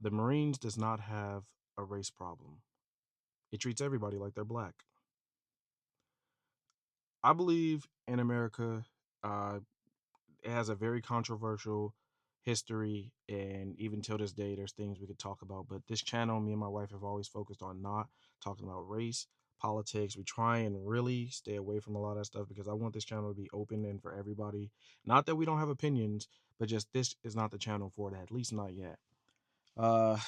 The Marines does not have a race problem. It treats everybody like they're black. I believe in America, uh, it has a very controversial history, and even till this day, there's things we could talk about. But this channel, me and my wife have always focused on not talking about race, politics. We try and really stay away from a lot of that stuff because I want this channel to be open and for everybody. Not that we don't have opinions, but just this is not the channel for that, at least not yet. Uh,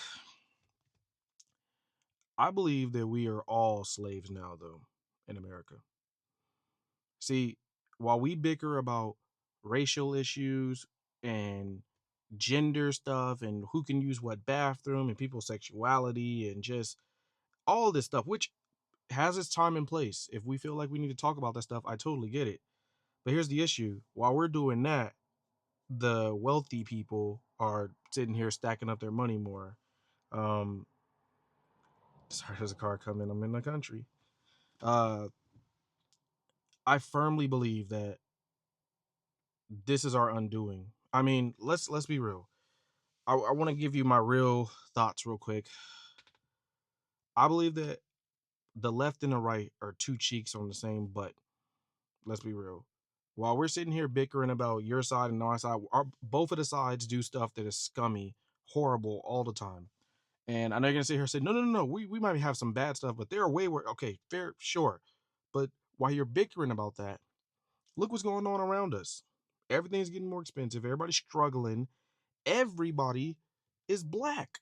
I believe that we are all slaves now, though, in America. See, while we bicker about racial issues and gender stuff and who can use what bathroom and people's sexuality and just all this stuff, which has its time and place. If we feel like we need to talk about that stuff, I totally get it. But here's the issue. While we're doing that, the wealthy people are sitting here stacking up their money more. Um, sorry, there's a car coming. I'm in the country. Uh, I firmly believe that this is our undoing. I mean, let's be real. I want to give you my real thoughts real quick. I believe that the left and the right are two cheeks on the same butt. Let's be real. While we're sitting here bickering about your side and our side, both of the sides do stuff that is scummy, horrible all the time. And I know you're gonna sit here and say, no. We might have some bad stuff, but they're way worse. Okay, fair, sure. But while you're bickering about that, look what's going on around us. Everything's getting more expensive. Everybody's struggling. Everybody is black.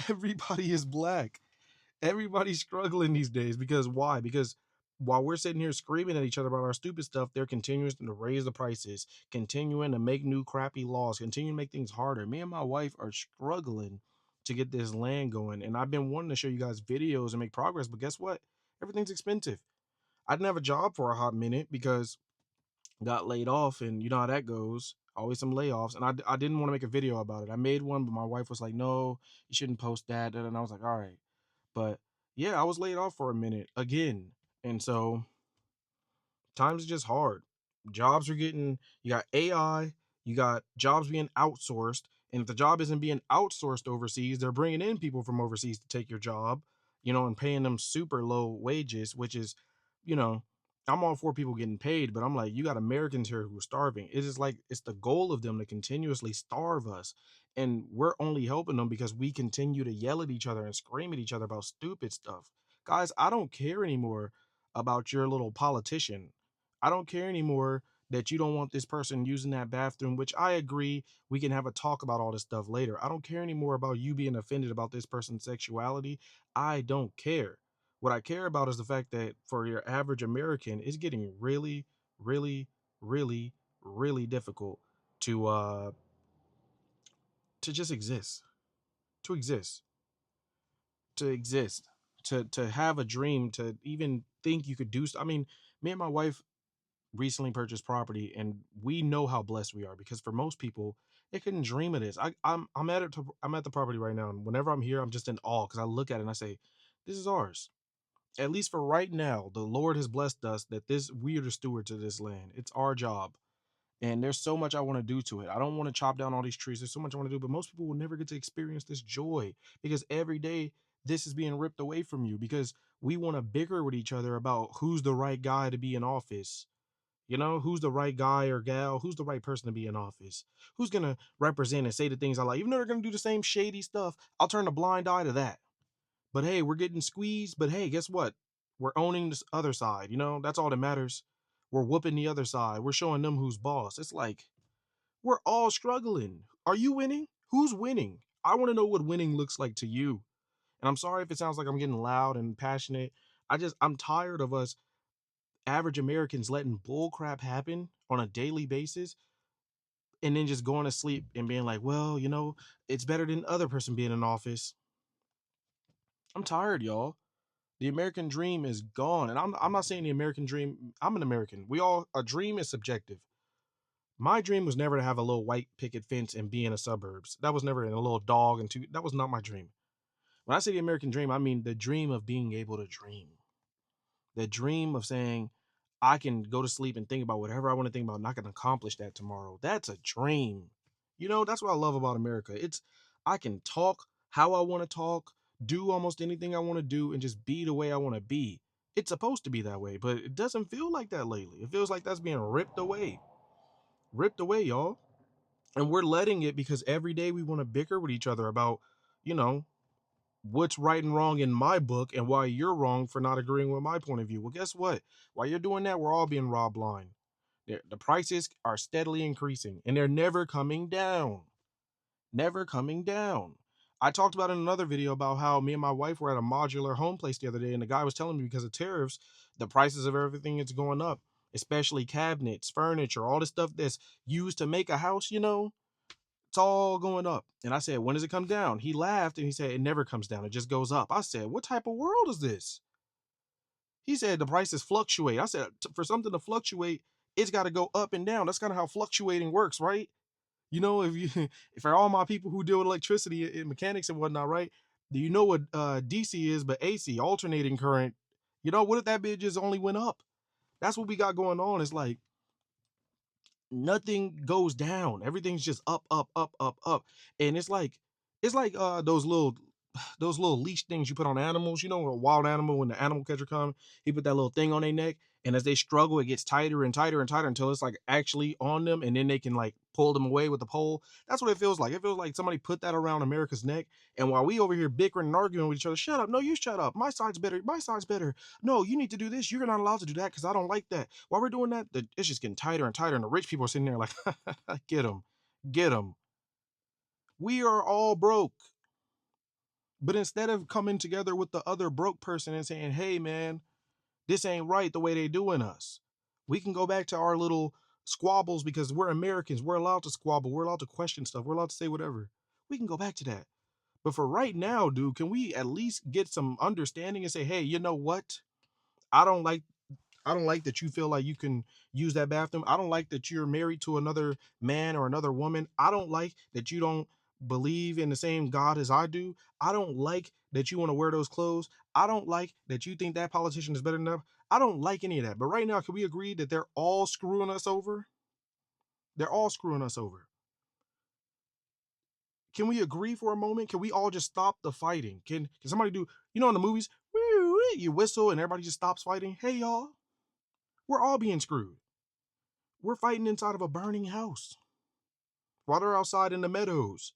Everybody is black. Everybody's struggling these days because why? Because while we're sitting here screaming at each other about our stupid stuff, they're continuing to raise the prices, continuing to make new crappy laws, continuing to make things harder. Me and my wife are struggling to get this land going. And I've been wanting to show you guys videos and make progress, but guess what? Everything's expensive. I didn't have a job for a hot minute because got laid off, and you know how that goes. Always some layoffs, and I didn't want to make a video about it. I made one, but my wife was like, "No, you shouldn't post that." And I was like, "All right," but yeah, I was laid off for a minute again, and so times are just hard. Jobs are getting, you got AI, you got jobs being outsourced. And if the job isn't being outsourced overseas, they're bringing in people from overseas to take your job, and paying them super low wages, which is, you know, I'm all for people getting paid, but I'm like, you got Americans here who are starving. It is like, it's the goal of them to continuously starve us. And we're only helping them because we continue to yell at each other and scream at each other about stupid stuff. Guys, I don't care anymore about your little politician. I don't care anymore that you don't want this person using that bathroom, which I agree. We can have a talk about all this stuff later. I don't care anymore about you being offended about this person's sexuality. I don't care. What I care about is the fact that for your average American, it's getting really, really, really, really difficult to uh to just exist, to exist, to exist, to have a dream, to even think you could do. I mean, me and my wife recently purchased property, and we know how blessed we are because for most people they couldn't dream of this. I'm at the property right now, and whenever I'm here I'm just in awe because I look at it and I say, this is ours. At least for right now, the Lord has blessed us that this we are the stewards of this land. It's our job, and there's so much I want to do to it. I don't want to chop down all these trees. There's so much I want to do, but most people will never get to experience this joy because every day this is being ripped away from you because we want to bicker with each other about who's the right guy to be in office. Who's the right guy or gal? Who's the right person to be in office? Who's going to represent and say the things I like? Even though they're going to do the same shady stuff, I'll turn a blind eye to that. But hey, we're getting squeezed. But hey, guess what? We're owning this other side. That's all that matters. We're whooping the other side. We're showing them who's boss. It's like we're all struggling. Are you winning? Who's winning? I want to know what winning looks like to you. And I'm sorry if it sounds like I'm getting loud and passionate. I'm tired of us average Americans letting bull crap happen on a daily basis and then just going to sleep and being like, well, it's better than other person being in office. I'm tired, y'all. The American dream is gone. And I'm not saying the American dream, I'm an American. A dream is subjective. My dream was never to have a little white picket fence and be in the suburbs. That was never in a little dog and two. That was not my dream. When I say the American dream, I mean the dream of being able to dream. The dream of saying, I can go to sleep and think about whatever I want to think about, and I can accomplish that tomorrow. That's a dream. That's what I love about America. I can talk how I want to talk, do almost anything I want to do, and just be the way I want to be. It's supposed to be that way, but it doesn't feel like that lately. It feels like that's being ripped away, y'all. And we're letting it because every day we want to bicker with each other about, you know, what's right and wrong in my book and why you're wrong for not agreeing with my point of view. Well, guess what? While you're doing that, we're all being robbed blind. The prices are steadily increasing and they're never coming down. Never coming down. I talked about in another video about how me and my wife were at a modular home place the other day, and the guy was telling me because of tariffs, the prices of everything is going up, especially cabinets, furniture, all the stuff that's used to make a house, it's all going up. And I said, when does it come down? He laughed and he said, it never comes down. It just goes up. I said, what type of world is this? He said, the prices fluctuate. I said, for something to fluctuate, it's got to go up and down. That's kind of how fluctuating works, right? If you, if for all my people who deal with electricity and mechanics and whatnot, right? Do you know what DC is, but AC, alternating current? What if that bitch just only went up? That's what we got going on. It's like nothing goes down. Everything's just up, up, up, up, up. And it's like those little leash things you put on animals. A wild animal, when the animal catcher comes, he put that little thing on their neck, and as they struggle, it gets tighter and tighter and tighter until it's like actually on them, and then they can like pull them away with the pole. That's what it feels like. It feels like somebody put that around America's neck, and while we over here bickering and arguing with each other, shut up, no, you shut up. My side's better. My side's better. No, you need to do this. You're not allowed to do that because I don't like that. While we're doing that, it's just getting tighter and tighter, and the rich people are sitting there like, get them, get them. We are all broke. But instead of coming together with the other broke person and saying, hey, man, this ain't right the way they doing us, we can go back to our little squabbles because we're Americans. We're allowed to squabble. We're allowed to question stuff. We're allowed to say whatever. We can go back to that. But for right now, dude, can we at least get some understanding and say, hey, you know what? I don't like I don't like that you feel like you can use that bathroom. I don't like that you're married to another man or another woman. I don't like that you don't believe in the same God as I do. I don't like that you want to wear those clothes. I don't like that you think that politician is better than them. I don't like any of that. But right now, can we agree that they're all screwing us over? They're all screwing us over. Can we agree for a moment? Can we all just stop the fighting? Can somebody do, in the movies, you whistle and everybody just stops fighting? Hey, y'all, we're all being screwed. We're fighting inside of a burning house while they're outside in the meadows.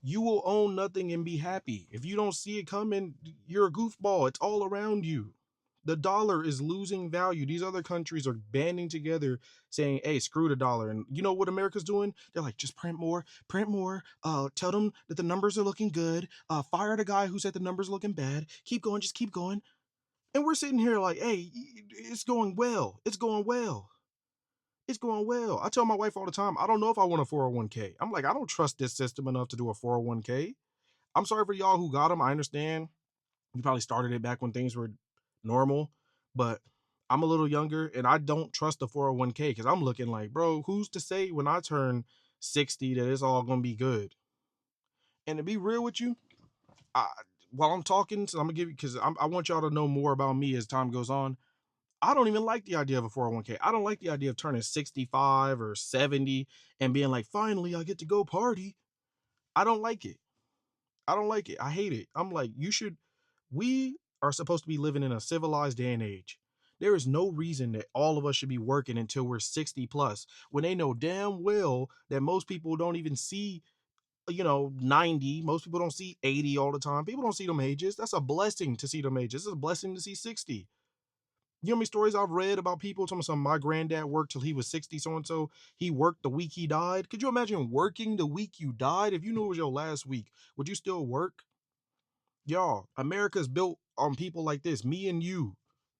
You will own nothing and be happy. If you don't see it coming, you're a goofball. It's all around you. The dollar is losing value. These other countries are banding together saying, hey, screw the dollar. And you know what America's doing? They're like, just print more, print more. Tell them that the numbers are looking good. Fire the guy who said the numbers are looking bad. Keep going, just keep going. And we're sitting here like, hey, it's going well. It's going well. It's going well. I tell my wife all the time, I don't know if I want a 401k. I'm like, I don't trust this system enough to do a 401k. I'm sorry for y'all who got them. I understand. You probably started it back when things were normal, but I'm a little younger and I don't trust the 401k because I'm looking like, bro, who's to say when I turn 60 that it's all going to be good? And to be real with you, I, while I'm talking, so I'm going to give you, because I want y'all to know more about me as time goes on. I don't even like the idea of a 401k. I don't like the idea of turning 65 or 70 and being like, finally, I get to go party. I don't like it. I don't like it. I hate it. I'm like, we are supposed to be living in a civilized day and age. There is no reason that all of us should be working until we're 60 plus when they know damn well that most people don't even see, 90. Most people don't see 80 all the time. People don't see them ages. That's a blessing to see them ages. It's a blessing to see 60. You know how many stories I've read about people telling me some my granddad worked till he was 60 so and so. He worked the week he died. Could you imagine working the week you died? If you knew it was your last week, would you still work? Y'all, America's built on people like this. Me and you.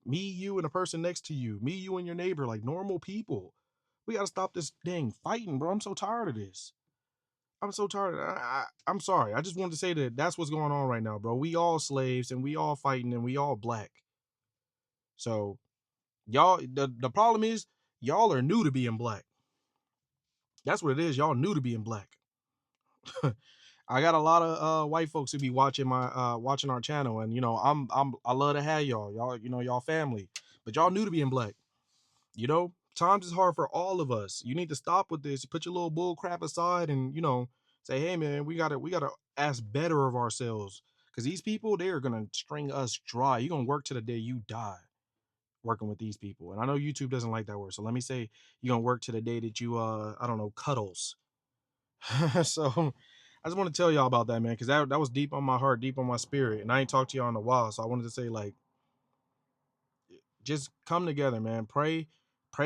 Me, you, and the person next to you. Me, you, and your neighbor, like normal people. We gotta stop this dang fighting, bro. I'm so tired of this. I'm so tired. I'm sorry. I just wanted to say that that's what's going on right now, bro. We all slaves and we all fighting and we all black. So y'all, the problem is y'all are new to being black. That's what it is. Y'all new to being black. I got a lot of white folks who be watching watching our channel, and I love to have y'all. Y'all family, but y'all new to being black. Times is hard for all of us. You need to stop with this. Put your little bull crap aside, and Say, hey man, we gotta ask better of ourselves. Cause these people, they are gonna string us dry. You're gonna work to the day you die working with these people. And I know YouTube doesn't like that word. So let me say you're gonna work to the day that you I don't know, cuddles. So I just want to tell y'all about that, man, because that was deep on my heart, deep on my spirit. And I ain't talked to y'all in a while. So I wanted to say, like, just come together, man. Pray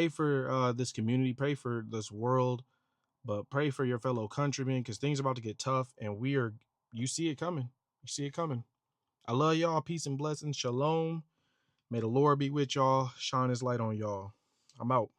for this community, pray for this world, but pray for your fellow countrymen because things are about to get tough and you see it coming. You see it coming. I love y'all. Peace and blessings. Shalom. May the Lord be with y'all. Shine his light on y'all. I'm out.